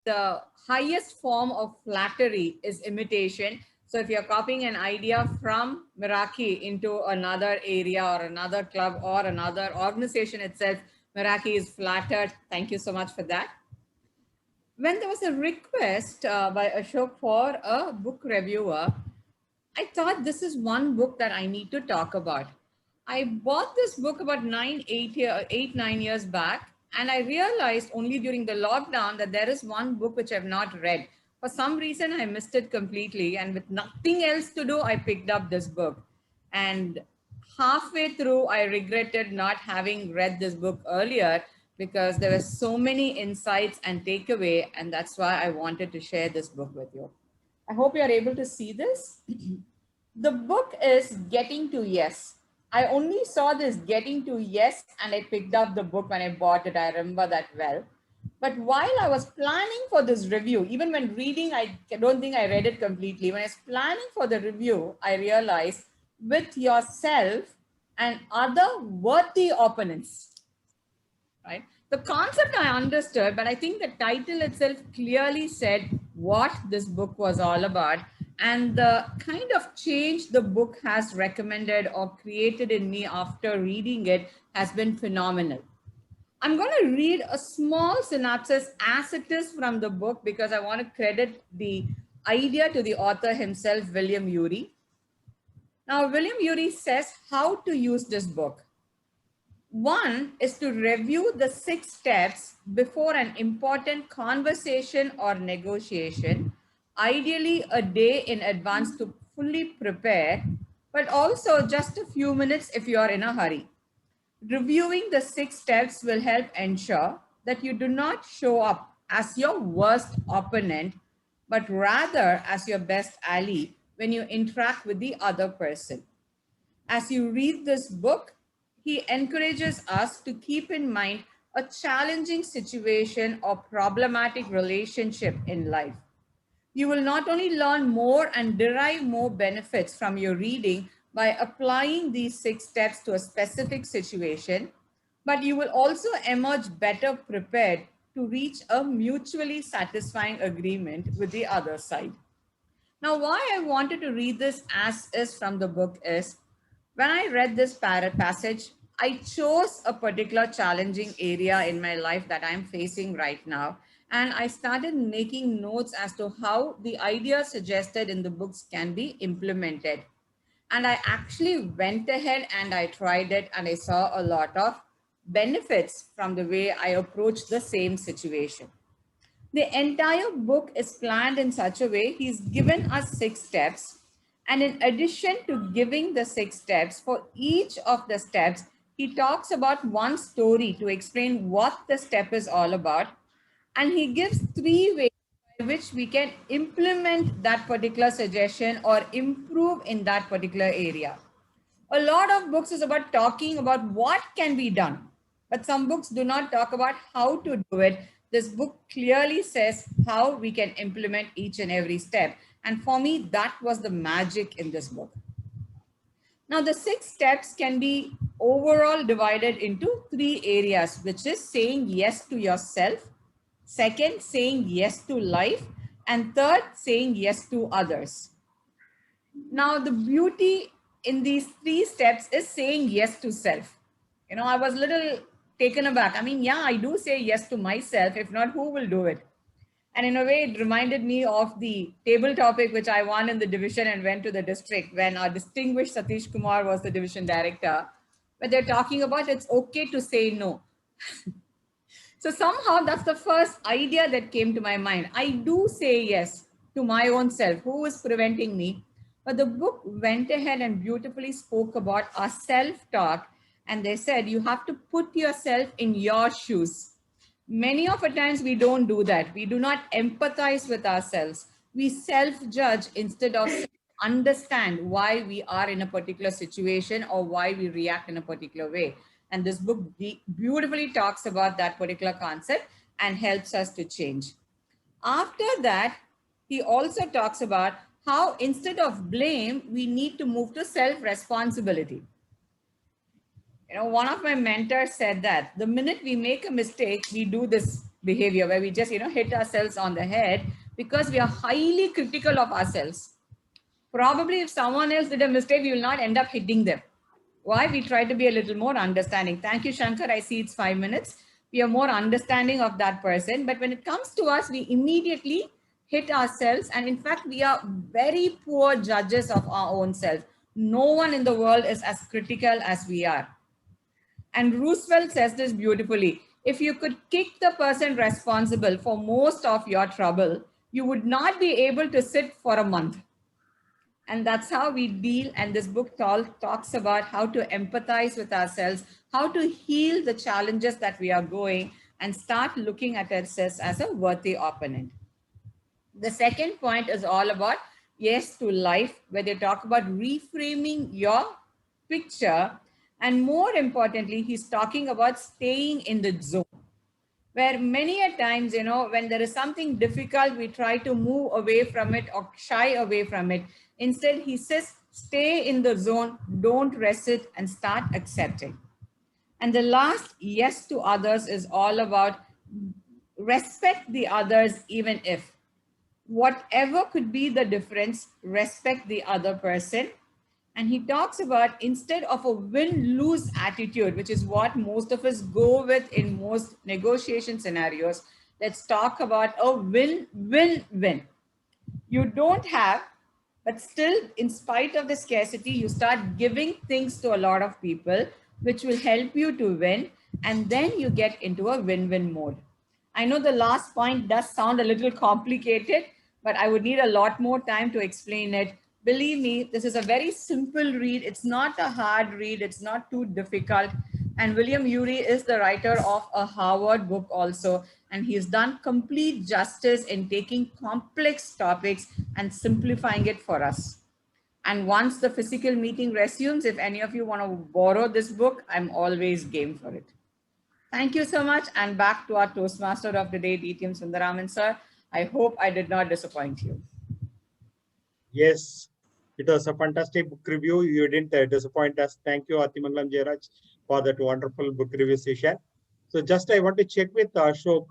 the highest form of flattery is imitation. So if you're copying an idea from Meraki into another area or another club or another organization itself, Meraki is flattered. Thank you so much for that. When there was a request by Ashok for a book reviewer, I thought this is one book that I need to talk about. I bought this book about 9 years back, and I realized only during the lockdown that there is one book which I've not read. For some reason, I missed it completely, and with nothing else to do, I picked up this book. And halfway through, I regretted not having read this book earlier because there were so many insights and takeaway, and that's why I wanted to share this book with you. I hope you're able to see this. The book is Getting to Yes. I only saw this Getting to Yes and I picked up the book when I bought it. I remember that well. But while I was planning for this review, even when reading, I don't think I read it completely. When I was planning for the review, I realized with yourself and other worthy opponents, right? The concept I understood, but I think the title itself clearly said what this book was all about. And the kind of change the book has recommended or created in me after reading it has been phenomenal. I'm going to read a small synopsis as it is from the book because I want to credit the idea to the author himself, William Ury. Now, William Ury says how to use this book. One is to review the 6 steps before an important conversation or negotiation, ideally a day in advance to fully prepare, but also just a few minutes if you are in a hurry. Reviewing the 6 steps will help ensure that you do not show up as your worst opponent, but rather as your best ally when you interact with the other person. As you read this book, he encourages us to keep in mind a challenging situation or problematic relationship in life. You will not only learn more and derive more benefits from your reading by applying these 6 steps to a specific situation, but you will also emerge better prepared to reach a mutually satisfying agreement with the other side. Now, why I wanted to read this as is from the book is when I read this passage, I chose a particular challenging area in my life that I'm facing right now. And I started making notes as to how the ideas suggested in the books can be implemented. And I actually went ahead and I tried it and I saw a lot of benefits from the way I approached the same situation. The entire book is planned in such a way, he's given us 6 steps. And in addition to giving the 6 steps, for each of the steps, he talks about one story to explain what the step is all about. And he gives 3 ways by which we can implement that particular suggestion or improve in that particular area. A lot of books is about talking about what can be done, but some books do not talk about how to do it. This book clearly says how we can implement each and every step. And for me, that was the magic in this book. Now, the 6 steps can be overall divided into 3 areas, which is saying yes to yourself. Second, saying yes to life. And third, saying yes to others. Now, the beauty in these 3 steps is saying yes to self. You know, I was a little taken aback. I mean, yeah, I do say yes to myself. If not, who will do it? And in a way, it reminded me of the table topic, which I won in the division and went to the district when our distinguished Satish Kumar was the division director. But they're talking about it's okay to say no. So somehow that's the first idea that came to my mind. I do say yes to my own self. Who is preventing me? But the book went ahead and beautifully spoke about our self-talk. And they said, you have to put yourself in your shoes. Many of the times we don't do that. We do not empathize with ourselves. We self-judge instead of understand why we are in a particular situation or why we react in a particular way. And this book beautifully talks about that particular concept and helps us to change. After that, he also talks about how instead of blame, we need to move to self-responsibility. You know, one of my mentors said that the minute we make a mistake, we do this behavior where we just, hit ourselves on the head because we are highly critical of ourselves. Probably if someone else did a mistake, we will not end up hitting them. Why? We try to be a little more understanding. Thank you, Shankar. I see it's 5 minutes. We are more understanding of that person. But when it comes to us, we immediately hit ourselves. And in fact, we are very poor judges of our own self. No one in the world is as critical as we are. And Roosevelt says this beautifully. If you could kick the person responsible for most of your trouble, you would not be able to sit for a month. And that's how we deal. And this book talks about how to empathize with ourselves, how to heal the challenges that we are going, and start looking at ourselves as a worthy opponent. The second point is all about yes to life, where they talk about reframing your picture. And more importantly, he's talking about staying in the zone, where many a times, when there is something difficult, we try to move away from it or shy away from it. Instead, he says, stay in the zone, don't resist, and start accepting. And the last yes to others is all about respect the others, even if whatever could be the difference, respect the other person. And he talks about instead of a win-lose attitude, which is what most of us go with in most negotiation scenarios, let's talk about a win-win-win. You don't have, but still, in spite of the scarcity, you start giving things to a lot of people, which will help you to win. And then you get into a win-win mode. I know the last point does sound a little complicated, but I would need a lot more time to explain it. Believe me, this is a very simple read. It's not a hard read. It's not too difficult. And William Ury is the writer of a Harvard book also. And he's done complete justice in taking complex topics and simplifying it for us. And once the physical meeting resumes, if any of you want to borrow this book, I'm always game for it. Thank you so much. And back to our Toastmaster of the day, DTM Sundaraman, sir. I hope I did not disappoint you. Yes, it was a fantastic book review. You didn't disappoint us. Thank you, Atimangalam Jairaj, for that wonderful book review session. So just I want to check with Ashok